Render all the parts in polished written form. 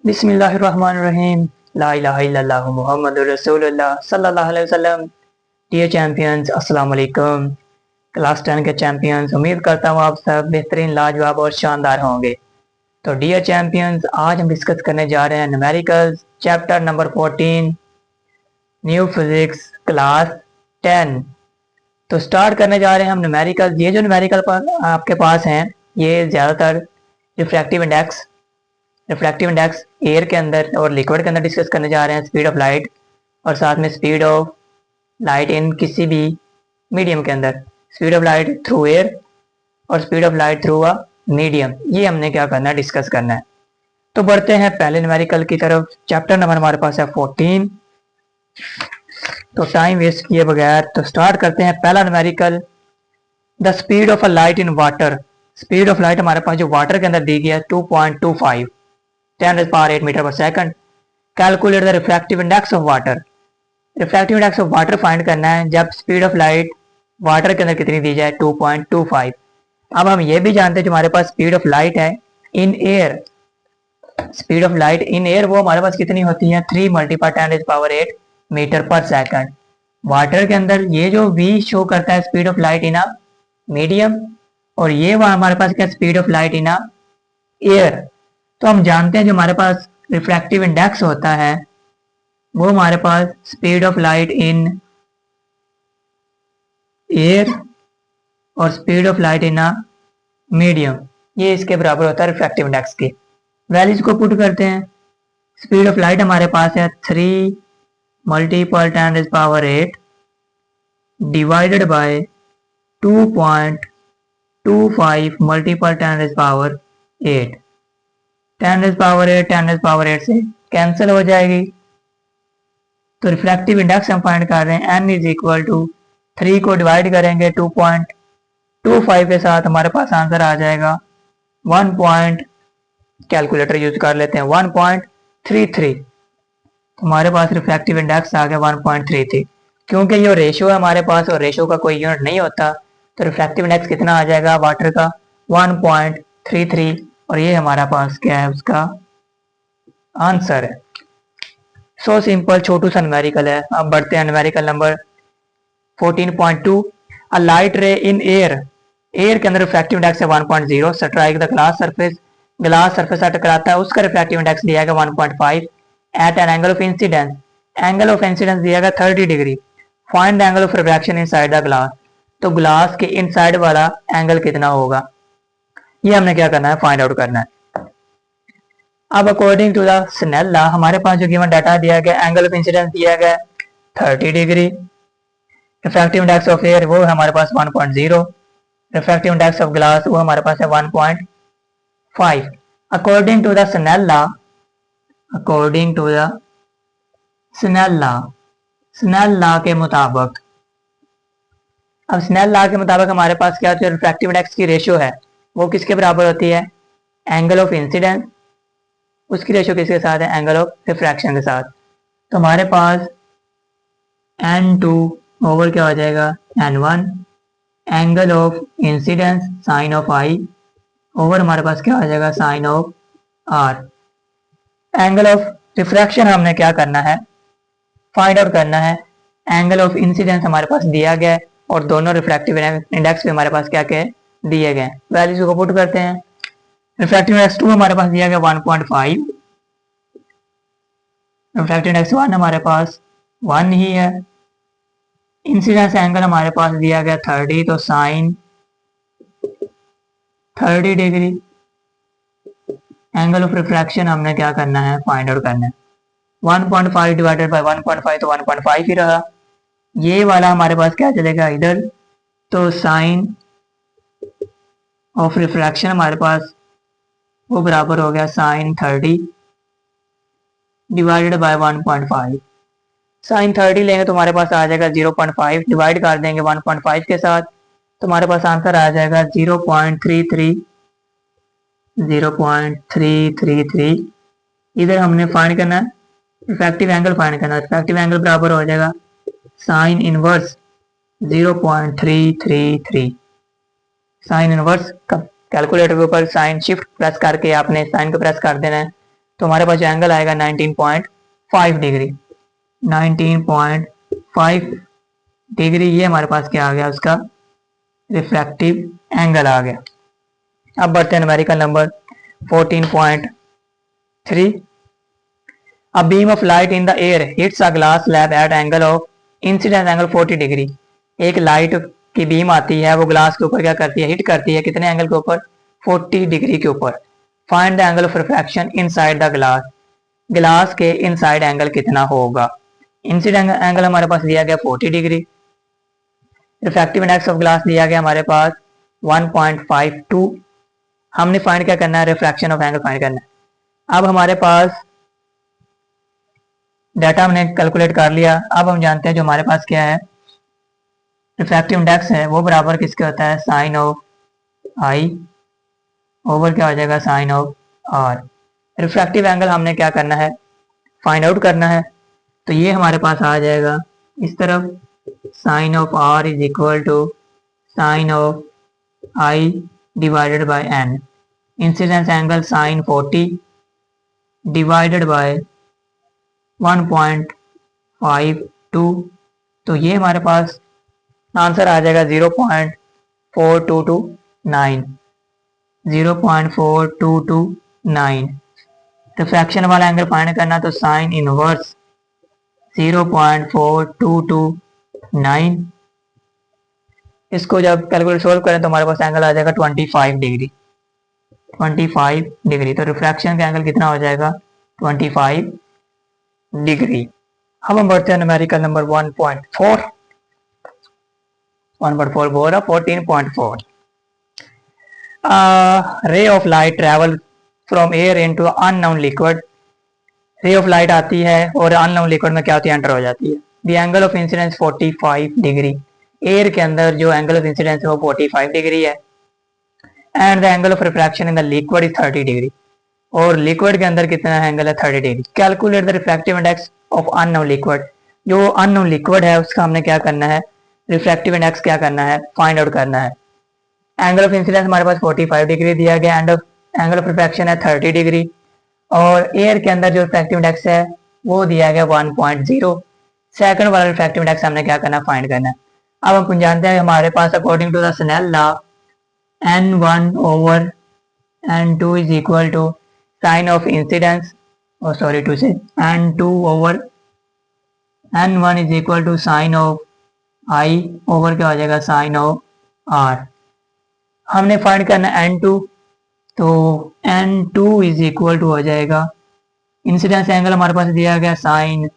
बिस्मिल्लाहिर्रहमानिर्रहीम। ला इलाहा इल्लल्लाह मुहम्मदुर रसूलुल्लाह सल्लल्लाहु अलैहि वसल्लम। डियर चैंपियंस, अस्सलाम वालेकुम। क्लास 10 के चैंपियंस, उम्मीद करता हूँ आप सब बेहतरीन, लाजवाब और शानदार होंगे। तो डियर चैंपियंस, आज हम डिस्कस करने जा रहे हैं numericals chapter number 14, new physics, class 10। तो स्टार्ट करने जा रहे हैं हम न्यूमेरिकल। ये जो न्यूमेरिकल आपके पास हैं, ये ज़्यादातर रिफ्रैक्टिव इंडेक्स एयर के अंदर और लिक्विड के अंदर डिस्कस करने जा रहे हैं, स्पीड ऑफ लाइट और साथ में स्पीड ऑफ लाइट इन किसी भी मीडियम के अंदर, speed of light through air और speed of light through a medium. ये हमने क्या करना है, डिस्कस करना है। तो बढ़ते हैं पहले न्यूमेरिकल की तरफ। चैप्टर नंबर हमारे पास है 14। तो टाइम वेस्ट किए बगैर तो स्टार्ट करते हैं पहला numerical, the speed of a light in water. Speed of light हमारे पास जो वाटर के अंदर दी गई है 2.25 10⁻⁸ metre per second. Calculate the refractive index of water. Refractive index of water find करना है जब स्पीड ऑफ लाइट वाटर के अंदर कितनी दी जाए, 2.25। अब हम ये भी जानते हैं जो हमारे पास स्पीड ऑफ लाइट है in air, speed of light in air वो हमारे पास कितनी होती है, 3 × 10⁸ मीटर पर सेकंड। वाटर के अंदर ये जो v शो करता है speed of light in a medium, और ये हमारे पास क्या, speed of light in a air. तो हम जानते हैं जो हमारे पास रिफ्रैक्टिव इंडेक्स होता है वो हमारे पास speed of light in air और speed of light in a medium, ये इसके बराबर होता है रिफ्रैक्टिव इंडेक्स के। वैल्यूज को पुट करते हैं। स्पीड ऑफ लाइट हमारे पास है 3 × 10⁸ डिवाइडेड बाय 2.25 × 10⁸ से कैंसिल हो जाएगी। तो रिफ्रैक्टिव इंडेक्स हम फाइंड कर रहे हैं, n इज इक्वल टू 3 को डिवाइड करेंगे 2.25 के साथ, हमारे पास आंसर आ जाएगा 1. कैलकुलेटर यूज कर लेते हैं, 1.33। हमारे पास रिफ्रैक्टिव इंडेक्स आ गया 1.33। क्योंकि ये रेशो है हमारे पास और रेशो का कोई यूनिट नहीं होता, तो रिफ्रैक्टिव इंडेक्स कितना आ जाएगा वाटर का, 1.33। और ये हमारा पास क्या है, उसका आंसर है। सो सिंपल, छोटू सा न्यूमेरिकल है। अब बढ़ते हैं न्यूमेरिकल नंबर 14.2। अ लाइट रे इन एयर, एयर के अंदर रिफ्रैक्टिव इंडेक्स है 1.0। Strike the glass surface, glass surface से टकराता है, उसका रिफ्रैक्टिव इंडेक्स दिया गया 1.5 at an angle of incidence. Angle of incidence दिया गया 30 डिग्री। Find the angle of refraction inside the glass. तो ग्लास के इनसाइड वाला एंगल कितना होगा, ये हमने क्या करना है, फाइंड आउट करना है। अब according to the Snell law हमारे पास जो गिवन डाटा दिया गया, एंगल ऑफ इंसिडेंस दिया गया 30 degree. Refractive index of air वो हमारे पास 1.0। रिफ्रैक्टिव इंडेक्स ऑफ ग्लास वो हमारे पास है 1.5। According to the Snell law, according to the Snell law, Snell law के मुताबिक, अब स्नेल लॉ के मुताबिक हमारे पास क्या होता है, रिफ्रैक्टिव इंडेक्स की रेशियो है वो किसके बराबर होती है, एंगल ऑफ इंसिडेंस, उसकी रेशियो किसके साथ है, एंगल ऑफ रिफ्रैक्शन के साथ। तो हमारे पास n2 ओवर क्या हो जाएगा, n1 angle of incidence sine of i over हमारे पास क्या आ जाएगा, sine of r। Angle of refraction हमने क्या करना है, फाइंड आउट करना है। एंगल ऑफ इंसिडेंस हमारे पास दिया गया है और दोनों रिफ्रैक्टिव इंडेक्स भी हमारे पास क्या क्या दिए गए। वैल्यूज को पुट करते हैं। रिफ्रैक्टिव इंडेक्स 2 हमारे पास दिया गया 1.5, रिफ्रैक्टिव इंडेक्स 1 हमारे पास 1 ही है। इंसिडेंस एंगल हमारे पास दिया गया 30, तो sine 30 degree. Angle of refraction हमने क्या करना है, फाइंड आउट करना है। 1.5 डिवाइडेड बाय 1.5 तो 1.5 ही रहा। ये वाला हमारे पास क्या चलेगा इधर, तो साइन ऑफ रिफ्रैक्शन हमारे पास वो बराबर हो गया साइन 30 डिवाइडेड बाय 1.5। साइन 30 लेंगे तो हमारे पास आ जाएगा 0.5, डिवाइड कर देंगे 1.5 के साथ तो हमारे पास आंसर आ जाएगा 0.333। इधर हमने फाइंड करना है इफेक्टिव एंगल, फाइंड करना है। इफेक्टिव एंगल बराबर हो जाएगा sine inverse 0.333। Sine inverse calculator के ऊपर साइन शिफ्ट प्रेस करके आपने साइन को प्रेस कर देना है, तो तो हमारे पास जो एंगल आएगा 19.5 डिग्री, 19.5 डिग्री ये हमारे पास क्या आ गया, उसका रिफ्रैक्टिव एंगल आ गया। अब बढ़ते हैं numerical number 14.3। A beam of light in the air hits a glass slab at angle of incidence angle 40 degree. एक लाइट की बीम आती है, वो ग्लास के ऊपर क्या करती है, हिट करती है, कितने एंगल के ऊपर, 40 डिग्री के ऊपर। Find the angle of refraction inside the glass, glass के इनसाइड एंगल कितना होगा। इंसिडेंट एंगल हमारे पास दिया गया 40 degree, refractive index of glass दिया गया हमारे पास 1.52। हमने फाइंड क्या करना है, रिफ्रैक्शन ऑफ एंगल फाइंड करना है। अब हमारे पास डाटा हमने कैलकुलेट कर लिया। अब हम जानते हैं जो हमारे पास क्या है, रिफ्रैक्टिव इंडेक्स है वो बराबर किसके होता है, साइन ऑफ आई ओवर क्या हो जाएगा, sine of R. Refractive angle हमने क्या करना है, फाइंड आउट करना है। तो ये हमारे पास आ जाएगा इस तरफ, sine of R is equal to sine of I divided by N. Incidence angle sine 40 divided by 1.52। तो ये हमारे पास आंसर आ जाएगा 0.4229, 0.4229। रिफ्रैक्शन वाला एंगल फाइंड करना, तो साइन इनवर्स 0.4229। इसको जब कैलकुलेट सोल्व करें तो हमारे पास एंगल आ जाएगा 25 डिग्री, 25 डिग्री। तो रिफ्रैक्शन का एंगल कितना हो जाएगा, 25 डिग्री। अब हम बढ़ते हैं न्यूमेरिकल नंबर 1.4 बोल रहा 14.4। Ray of light travel from air into unknown liquid. Ray of light आती है और अननोन लिक्विड में क्या होती है, एंटर हो जाती है। The angle of incidence 45 degree, air के अंदर जो एंगल ऑफ इंसिडेंस है वो 45 डिग्री है। And the angle of refraction in the liquid is 30 degree, और लिक्विड के अंदर कितना एंगल है, 30 degree. Calculate the refractive index of unknown liquid, जो अननोन लिक्विड है उसका हमने क्या करना है, रिफ्रैक्टिव इंडेक्स क्या करना है, फाइंड आउट करना है। एंगल ऑफ इंसिडेंस हमारे पास 45 डिग्री दिया गया, एंगल ऑफ रिफ्रैक्शन है 30 डिग्री, और एयर के अंदर जो रिफ्रैक्टिव इंडेक्स है वो दिया गया 1.0। सेकंड वाला रिफ्रैक्टिव इंडेक्स हमने क्या करना है, फाइंड करना है। अब हम जानते हैं हमारे पास according to the Snell law n1 over n2 is equal to sine of incidence, और sorry to say n2 over n1 is equal to sine of I over क्या हो जाएगा, साइन ऑफ आर। हमने फाइंड करना n2, तो n2 is equal to हो जाएगा, incidence angle हमारे पास दिया गया sine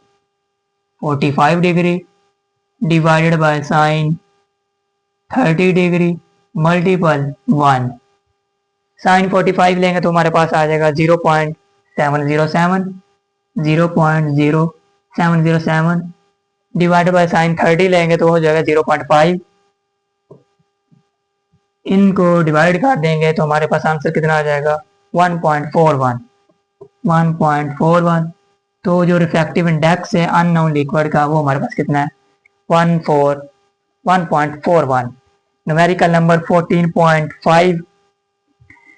45 degree divided by sine 30 degree multiple 1। Sine 45 लेंगे तो हमारे पास आ जाएगा 0.707, 0.0707 डिवाइडेड बाय साइन 30 लेंगे तो हो जाएगा 0.5। इनको डिवाइड कर देंगे तो हमारे पास आंसर कितना आ जाएगा, 1.41, 1.41। तो जो रिफ्रैक्टिव इंडेक्स है अननोन लिक्विड का वो हमारे पास कितना है, 1.41। Numerical number 14.5।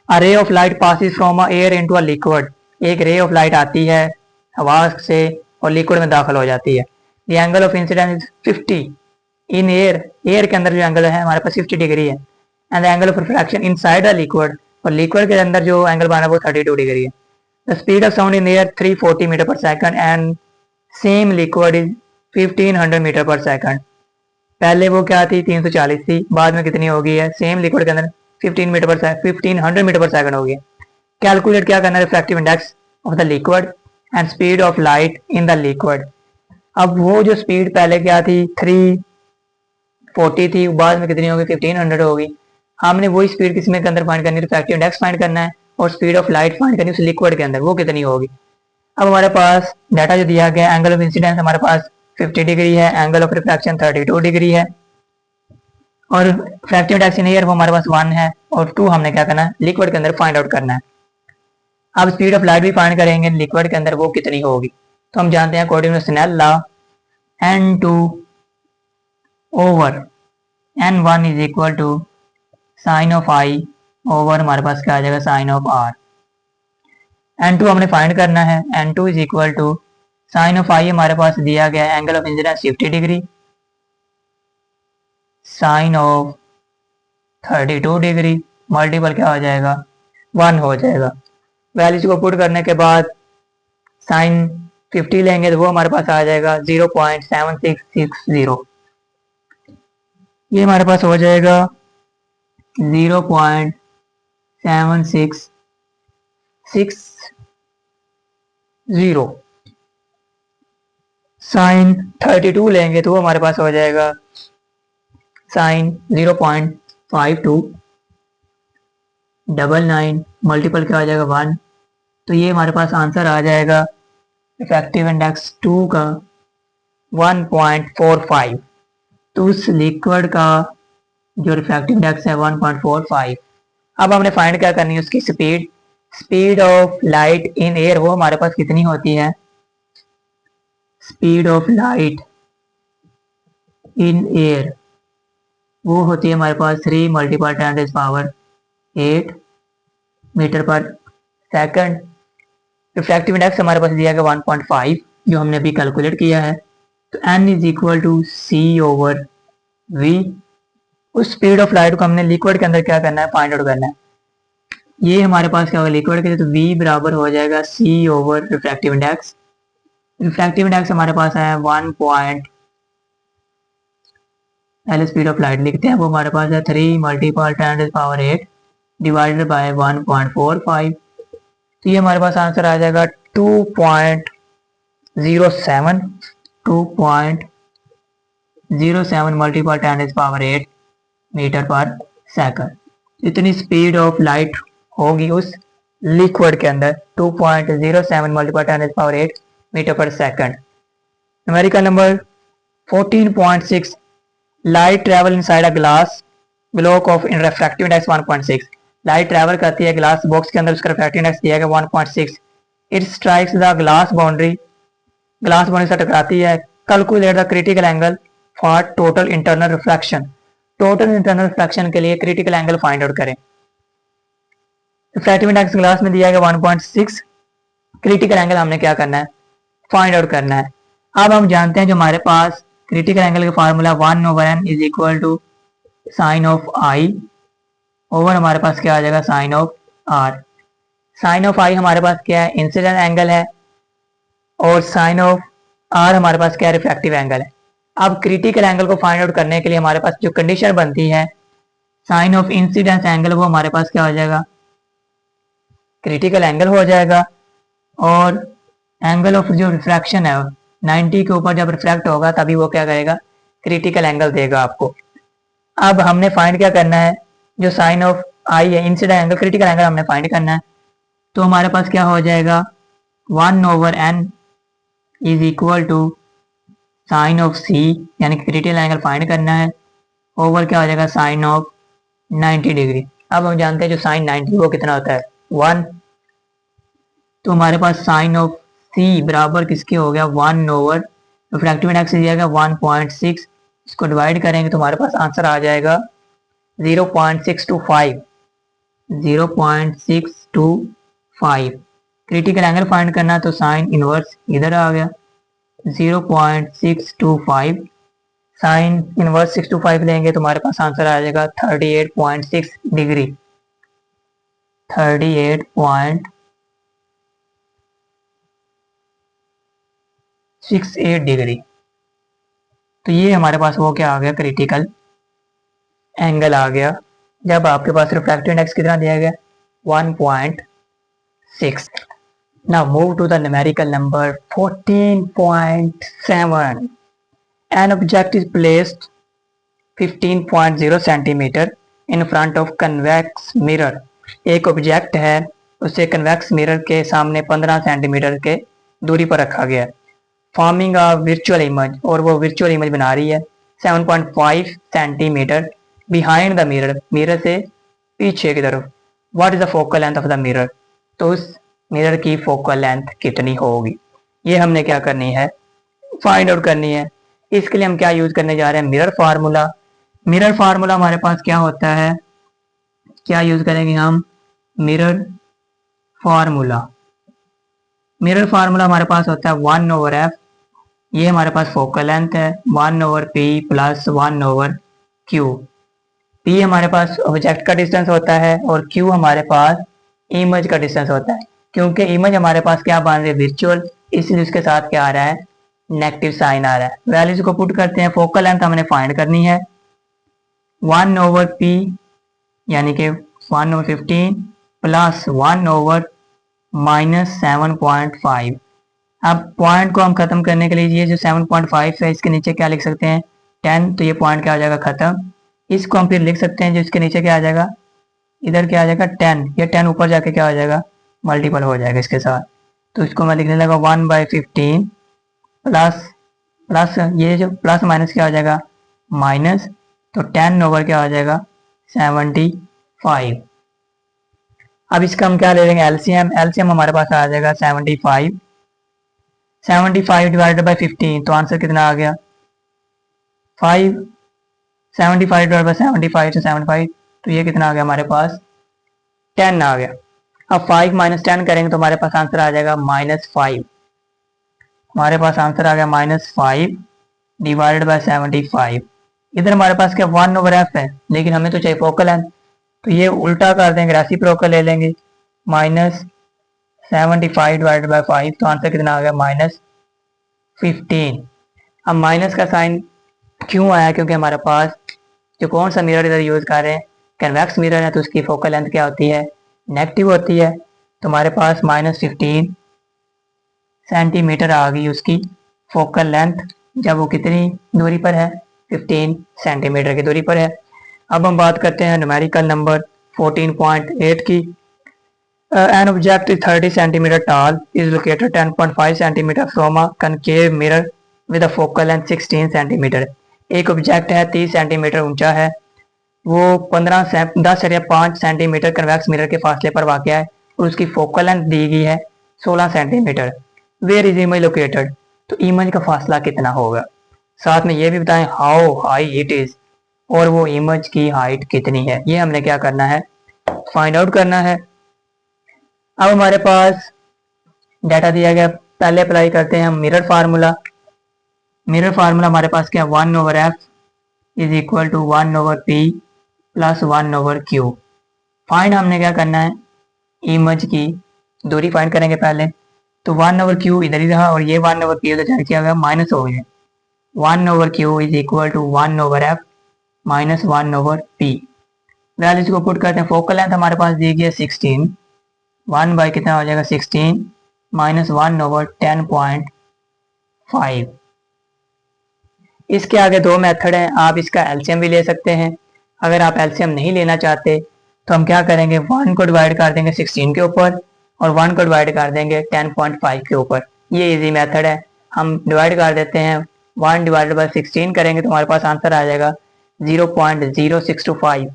A ray of light passes from a air into a liquid, एक रे ऑफ लाइट आती है हवा से और लिक्विड में दाखिल हो जाती है। The angle of incidence 50 in air, air के अंदर जो एंगल है हमारे पास 50 डिग्री है। And the angle of refraction inside a liquid, और लिक्विड के अंदर जो एंगल बना है वो 32 डिग्री है। The speed of sound in air 340 metre per second and same liquid is 1500 metre per second. पहले वो क्या थी, 340 थी, बाद में कितनी हो गई है, सेम लिक्विड के अंदर 1500 मीटर पर सेकंड हो गई है। कैलकुलेट क्या करना है, refractive index of the liquid and speed of light in the liquid. अब वो जो स्पीड पहले क्या थी, 340 थी, बाद में कितनी होगी, 1500 होगी। हमने वही स्पीड किसमें के अंदर फाइंड करनी है, रिफ्रैक्टिव इंडेक्स फाइंड करना है, और स्पीड ऑफ लाइट फाइंड करनी है उस लिक्विड के अंदर, वो कितनी होगी। अब हमारे पास डाटा जो दिया गया, एंगल ऑफ इंसिडेंस हमारे पास 50 डिग्री है, एंगल ऑफ रिफ्रैक्शन 32 डिग्री है, और रिफ्रैक्टिव इंडेक्स इन एयर वो हमारे पास 1 है, और 2 हमने क्या करना है, लिक्विड के अंदर फाइंड आउट करना है। अब स्पीड ऑफ लाइट भी फाइंड करेंगे लिक्विड के अंदर, वो कितनी होगी। तो हम जानते हैं according to Snell law n2 over n1 is equal to sine of I over हमारे पास क्या आ जाएगा, साइन ऑफ आर। N2 हमने फाइंड करना है। N2 is equal to sine of i हमारे पास दिया गया angle of incidence 50 degree, sine of 32 degree multiple क्या हो जाएगा 1 हो जाएगा। वैल्यूज को पुट करने के बाद साइन 50 लेंगे तो वो हमारे पास आ जाएगा 0.7660। ये हमारे पास हो जाएगा 0.7660। साइन 32 लेंगे तो वो हमारे पास हो जाएगा साइन 0.5299 मल्टीपल क्या हो जाएगा 1। तो ये हमारे पास आंसर आ जाएगा इफेक्टिव इंडेक्स 2 का 1.45। तो उस लिक्विड का जो रिफ्रैक्टिव इंडेक्स है 1.45। अब हमने फाइंड क्या करनी है उसकी speed. Speed of light in air वो हमारे पास कितनी होती है। Speed of light in air वो होती है हमारे पास 3 multiple 10⁸ metre per second. Refractive index हमारे पास दिया गया 1.5 जो हमने अभी कैलकुलेट किया है। तो n is equal to C over V. उस स्पीड ऑफ लाइट को हमने लिक्विड के अंदर क्या करना है फाइंड आउट करना है। ये हमारे पास क्या होगा लिक्विड के लिए, तो v बराबर हो जाएगा c over refractive index. Refractive index हमारे पास है 1 पहले स्पीड ऑफ लाइट लिखते हैं, वो हमारे पास है 3 मल्टीपल 10⁸ डिवाइडेड बाय 1.45। तो ये हमारे पास आंसर आ जाएगा 2.07 मल्टीपल 10⁸ मीटर पर सेकंड। इतनी स्पीड ऑफ लाइट होगी उस लिक्विड के अंदर 2.07 multiple 10⁸ metre per second. Numerical number 14.6 light travel inside a glass block of in refractive index 1.6। Light travel करती है ग्लास बॉक्स के अंदर, उसका रिफ्रैक्टिव इंडेक्स दिया गया 1.6। It strikes the glass boundary से टकराती है। Calculate the critical angle for total internal reflection. Total internal reflection के लिए क्रिटिकल एंगल फाइंड आउट करें। रिफ्रैक्टिव इंडेक्स ग्लास में दिया गया 1.6, क्रिटिकल एंगल हमने क्या करना है फाइंड आउट करना है। अब हम जानते हैं जो हमारे पास क्रिटिकल एंगल का formula 1/n is equal to sine of I over हमारे पास क्या आ जाएगा sine of r. Sine of i हमारे पास क्या है इंसिडेंट एंगल है और साइन ऑफ आर हमारे पास क्या है रिफ्रैक्टिव एंगल है। अब क्रिटिकल एंगल को फाइंड आउट करने के लिए हमारे पास जो कंडीशन बनती है साइन ऑफ इंसिडेंस एंगल वो हमारे पास क्या हो जाएगा क्रिटिकल एंगल हो जाएगा, और एंगल ऑफ जो रिफ्रैक्शन है 90 के ऊपर जब रिफ्रैक्ट होगा तभी वो क्या करेगा क्रिटिकल एंगल देगा आपको। अब हमने फाइंड क्या करना है जो साइन ऑफ आई है इंसिडेंट एंगल क्रिटिकल एंगल हमने फाइंड करना है। तो हमारे पास क्या हो जाएगा 1/n is equal to sine of c यानी क्रिटिकल एंगल फाइंड करना है ओवर क्या हो जाएगा साइन ऑफ 90 डिग्री। अब हम जानते हैं जो साइन 90 वो कितना होता है 1। तो हमारे पास साइन ऑफ सी बराबर किसके हो गया 1 ओवर रिफ्रैक्टिव इंडेक्स दिया गया 1.6, इसको डिवाइड करेंगे तो हमारे पास आंसर आ जाएगा 0.625। क्रिटिकल एंगल फाइंड करना तो साइन इनवर्स इधर आ गया 0.625। साइन इनवर्स 625 लेंगे तो हमारे पास आंसर आ जाएगा 38.6 डिग्री 38.68 डिग्री। तो ये हमारे पास वो क्या आ गया क्रिटिकल एंगल आ गया जब आपके पास रिफ्रैक्टिव इंडेक्स कितना दिया गया 1.6। Now move to the numerical number 14.7. An object is placed 15.0 centimeter in front of convex mirror. एक ऑब्जेक्ट है उसे कन्वेक्स मिरर के सामने 15 सेंटीमीटर के दूरी पर रखा गया है। फॉर्मिंग अ वर्चुअल इमेज, और वो वर्चुअल इमेज बना रही है 7.5 centimetre behind the mirror, mirror से पीछे की तरफ। What is the focal length of the mirror, तो उस मिरर की फोकल लेंथ कितनी होगी ये हमने क्या करनी है फाइंड आउट करनी है। इसके लिए हम क्या यूज करने जा रहे हैं मिरर फार्मूला। मिरर फार्मूला हमारे पास क्या होता है, क्या यूज करेंगे हम मिरर फार्मूला। मिरर फार्मूला हमारे पास होता है 1/f, ये हमारे पास फोकल लेंथ है, 1/p प्लस 1/q। p हमारे पास ऑब्जेक्ट का डिस्टेंस होता है और q हमारे पास इमेज का डिस्टेंस होता है। क्योंकि इमेज हमारे पास क्या बन रही है, वर्चुअल, इसलिए उसके साथ क्या आ रहा है, नेगेटिव साइन आ रहा है। वैल्यूज को पुट करते हैं, फोकल लेंथ हमने फाइंड करनी है 1/p यानी कि 1/15 प्लस 1/-7.5। अब पॉइंट को हम खत्म करने के लिए ये जो 7.5 है इसके नीचे क्या लिख सकते हैं, 10, तो ये पॉइंट क्या हो जाएगा, खत्म। इसको हम फिर लिख सकते हैं जो इसके नीचे क्या आ जाएगा, इधर क्या आ जाएगा 10, ये 10 ऊपर जाके क्या हो जाएगा, मल्टीपल हो जाएगा इसके साथ। तो इसको मैं लिखने लगा 1/15 प्लस प्लस ये जो प्लस माइनस क्या हो जाएगा, माइनस, तो 10 ओवर क्या हो जाएगा 75। अब इसका हम क्या ले लेंगे, एलसीएम। एलसीएम हमारे पास आ जाएगा 75 डिवाइडेड बाई 15, तो आंसर कितना आ गया 5। 75 डिवाइड बाई 75 से 75, तो ये कितना आ गया हमारे पास 10 आ गया। अब 5 माइनस 10 करेंगे तो हमारे पास आंसर आ जाएगा -5। हमारे पास आंसर आ गया -5 डिवाइडेड बाई 75। इधर हमारे पास क्या 1/f है, लेकिन हमें तो चाहिए फोकल लेंथ, तो ये उल्टा कर देंगे, रेसिप्रोकल ले लेंगे, -75 डिवाइडेड बाई 5, तो आंसर कितना आ गया -15। अब माइनस का साइन क्यों आया, क्योंकि हमारे पास जो कौन सा मिरर इधर यूज़ कर रहे हैं, कन्वेक्स मिरर है, तो उसकी फोकल लेंथ क्या होती है, नेगेटिव होती है। तो हमारे पास -15 सेंटीमीटर आ गई उसकी फोकल लेंथ, जब वो कितनी दूरी पर है, 15 सेंटीमीटर की दूरी पर है। अब हम बात करते हैं न्यूमेरिकल नंबर 14.8 की। An object is 30 centimeter tall, is located 10.5 centimeter from a concave mirror with a focal length 16 centimeter। एक ऑब्जेक्ट है 30 सेंटीमीटर ऊंचा है, वो 10 या 5 सेंटीमीटर कन्वेक्स मिरर के फासले पर वाक़ है और उसकी फोकल लेंथ दी गई है 16 centimetre. Where is image located, तो इमेज का फासला कितना होगा, साथ में ये भी बताएं हाउ हाई इट इज, और वो इमेज की हाइट कितनी है, ये हमने क्या करना है, फाइंड आउट करना है। अब हमारे पास डाटा दिया गया, पहले अप्लाई करते हैं हम मिरर फार्मूला। मिरर फार्मूला हमारे पास क्या, 1/f is equal to 1/p plus 1/q। Find हमने क्या करना है, इमेज की दूरी फाइंड करेंगे पहले, तो 1/q इधर ही रहा और ये 1/p उधर जाके क्या हो गया, माइनस हो गया। 1/q is equal to 1/f minus 1/p। Values को पुट करते हैं, फोकल लेंथ हमारे पास दी गई है 16, 1 बाई कितना हो जाएगा 16 माइनस 1/10.5। इसके आगे दो मेथड हैं, आप इसका एलसीएम भी ले सकते हैं। अगर आप एलसीएम नहीं लेना चाहते तो हम क्या करेंगे, 1 को डिवाइड कर देंगे 16 के ऊपर और 1 को डिवाइड कर देंगे 10.5 के ऊपर। ये इजी मेथड है, हम डिवाइड कर देते हैं, 1 डिवाइडेड बाई 16 करेंगे तो हमारे पास आंसर आ जाएगा 0.0625,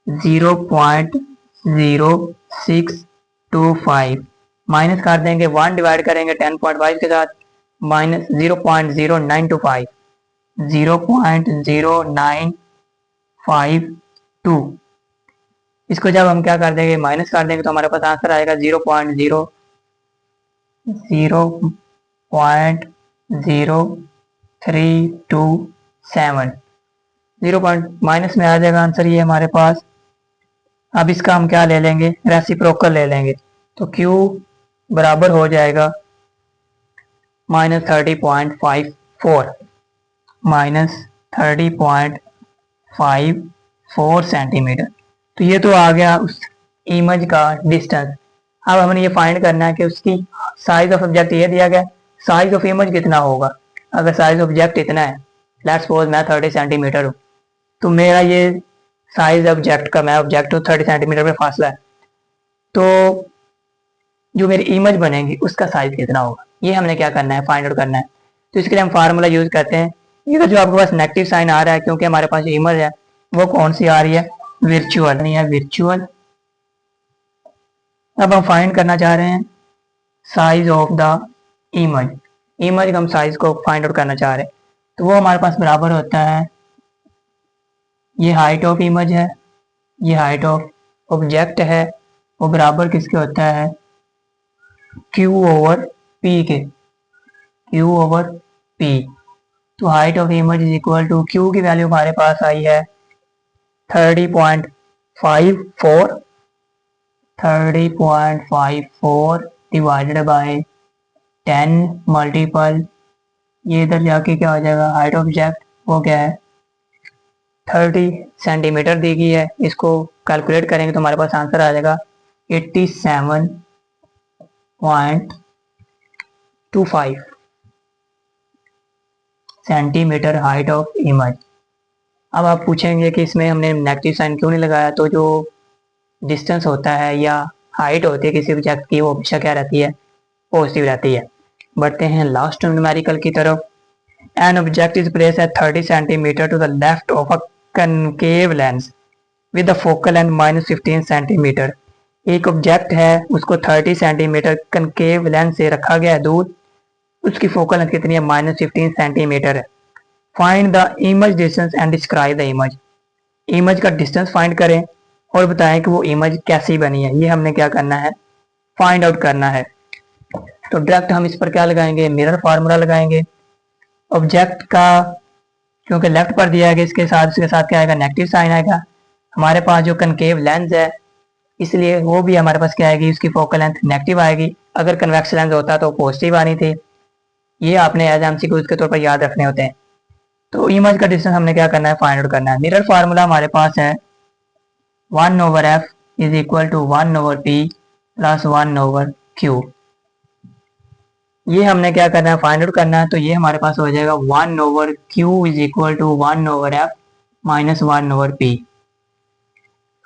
0.0625 माइनस कर देंगे 1 डिवाइड करेंगे 10.5 के साथ, माइनस 0.0925, 0.0952। इसको जब हम क्या कर देंगे, माइनस कर देंगे तो हमारे पास आंसर आएगा 0.0327, 0 माइनस में आ जाएगा आंसर ये हमारे पास। अब इसका हम क्या ले लेंगे, रेसिप्रोकल ले लेंगे, तो Q बराबर हो जाएगा -30.54, -30.54 सेंटीमीटर। तो ये तो आ गया उस इमेज का डिस्टेंस। अब हमें ये फाइंड करना है कि उसकी साइज ऑफ ऑब्जेक्ट ये दिया गया, साइज ऑफ इमेज कितना होगा। अगर साइज ऑब्जेक्ट इतना है, लेट्स सपोज मैं 30 सेंटीमीटर हूँ, तो मेरा ये साइज ऑब्जेक्ट का, मैं ऑब्जेक्ट हूँ 30 सेंटीमीटर में फासला है, तो जो मेरी इमेज बनेगी उसका साइज कितना होगा, ये हमने क्या करना है, फाइंड आउट करना है। तो इसके लिए हम फार्मूला यूज करते हैं। ये जो आपके पास नेगेटिव साइन आ रहा है, क्योंकि हमारे पास जो इमेज है वो कौन सी आ रही है, वर्चुअल, नहीं है वर्चुअल। अब हम फाइंड करना चाह रहे हैं size of the image, image का हम साइज को फाइंड आउट करना चाह रहे हैं, तो वो हमारे पास बराबर होता है, ये हाइट ऑफ इमेज है, ये हाइट ऑफ ऑब्जेक्ट है, वो बराबर किसके होता है, क्यू ओवर पी के, क्यू ओवर पी। तो height of image is equal to, Q की वैल्यू हमारे पास आई है 30.54, 30.54 डिवाइडेड बाय 10 मल्टीपल, ये इधर जाके क्या हो जाएगा, हाइट ऑफ ऑब्जेक्ट वो क्या है 30 सेंटीमीटर दी गई है। इसको कैलकुलेट करेंगे तो हमारे पास आंसर आ जाएगा 87.25 सेंटीमीटर हाइट ऑफ इमेज। अब आप पूछेंगे कि इसमें हमने नेगेटिव साइन क्यों नहीं लगाया, तो जो डिस्टेंस होता है या हाइट होती है किसी ऑब्जेक्ट की, वो हमेशा क्या रहती है, पॉजिटिव रहती है। बढ़ते हैं लास्ट न्यूमेरिकल की तरफ। An object is place at 30 centimetre to the left of a concave lens with the focal length -15 centimetre. एक ऑब्जेक्ट है, उसको 30 सेंटीमीटर कनकेव लेंस से रखा गया है दूर, उसकी फोकल लेंथ कितनी है, -15 सेंटीमीटर है। Find the image distance and describe the image. Image का डिस्टेंस फाइंड करें और बताएं कि वो इमेज कैसी बनी है, ये हमने क्या करना है, फाइंड आउट करना है। तो डायरेक्ट हम इस पर क्या लगाएंगे, मिरर फार्मूला लगाएंगे। ऑब्जेक्ट का क्योंकि लेफ्ट पर दिया है, इसके साथ उसके साथ क्या आएगा, नेगेटिव साइन आएगा। हमारे पास जो कनकेव लेंस है, इसलिए वो भी हमारे पास क्या आएगी, उसकी फोकल लेंथ नेगेटिव आएगी। अगर कन्वेक्स लेंस होता तो पॉजिटिव आनी थी। ये आपने एज एमसीक्यू के तौर पर याद रखने होते हैं। तो इमेज का डिस्टेंस हमने क्या करना है, फाइंड आउट करना है। मिरर फार्मूला हमारे पास है 1/f is equal to 1/p plus 1/q। ये हमने क्या करना है, फाइंड आउट करना है। तो ये हमारे पास हो जाएगा 1/q is equal to 1/f minus 1/p।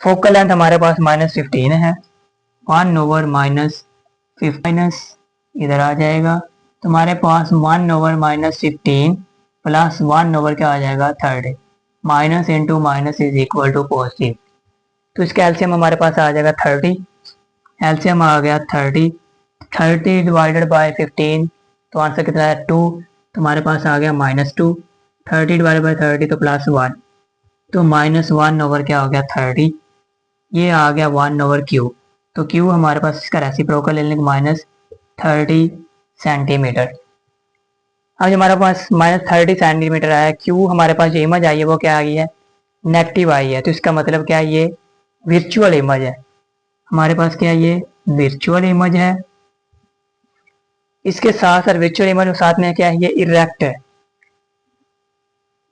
Focal length हमारे पास -15 है, 1/-15 माइनस इधर आ जाएगा, तो हमारे पास 1/-15 प्लस 1/ क्या आ जाएगा 30, minus into minus is equal to positive. तो इसका एलसीएम हमारे पास आ जाएगा 30, एलसीएम आ गया 30 डिवाइडेड बाय 15, तो आंसर कितना है 2, तो हमारे पास आ गया -2, 30 डिवाइडेड बाय 30 तो +1, तो -1 क्या हो गया 30, ये आ गया 1/q। तो q हमारे पास इसका रेसिप्रोकल ले लेंगे -30 सेंटीमीटर। अब जो हमारे पास -30 सेंटीमीटर आया, q हमारे पास जो इमेज आई है वो क्या आ गई है, नेगेटिव आई है। तो इसका मतलब क्या है, ये वर्चुअल इमेज है। हमारे पास क्या है, ये वर्चुअल इमेज है। इसके साथ साथ वर्चुअल इमेज और साथ में क्या है, ये इरेक्ट है।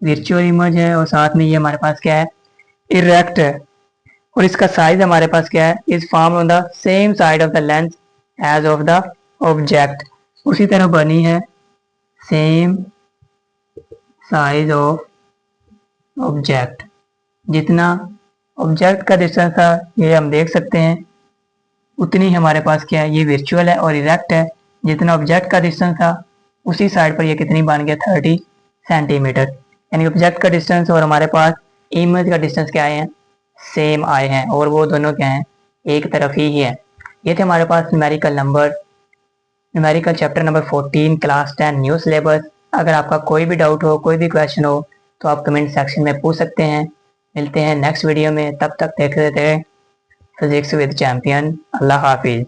वर्चुअल इमेज है और साथ में ये हमारे पास क्या है, इरेक्ट है। और इसका साइज हमारे पास क्या है, is form on the same side of the lens as of the object. उसी तरह बनी है, सेम साइज ऑफ ऑब्जेक्ट। जितना ऑब्जेक्ट का डिस्टेंस था ये हम देख सकते हैं, उतनी हमारे पास क्या है, ये वर्चुअल है और इरेक्ट है। जितना ऑब्जेक्ट का डिस्टेंस था उसी साइड पर ये कितनी बन गया 30 सेंटीमीटर। यानी ऑब्जेक्ट का डिस्टेंस और हमारे पास इमेज का डिस्टेंस क्या आए हैं, सेम आए हैं, और वो दोनों क्या हैं, एक तरफ ही है। ये थे हमारे पास numerical chapter number 14 class 10 new syllabus. अगर आपका कोई भी डाउट हो, कोई भी क्वेश्चन हो, तो आप कमेंट सेक्शन में पूछ सकते हैं। मिलते हैं नेक्स्ट वीडियो में, तब तक देखते रहे physics with champion. Allah Hafiz.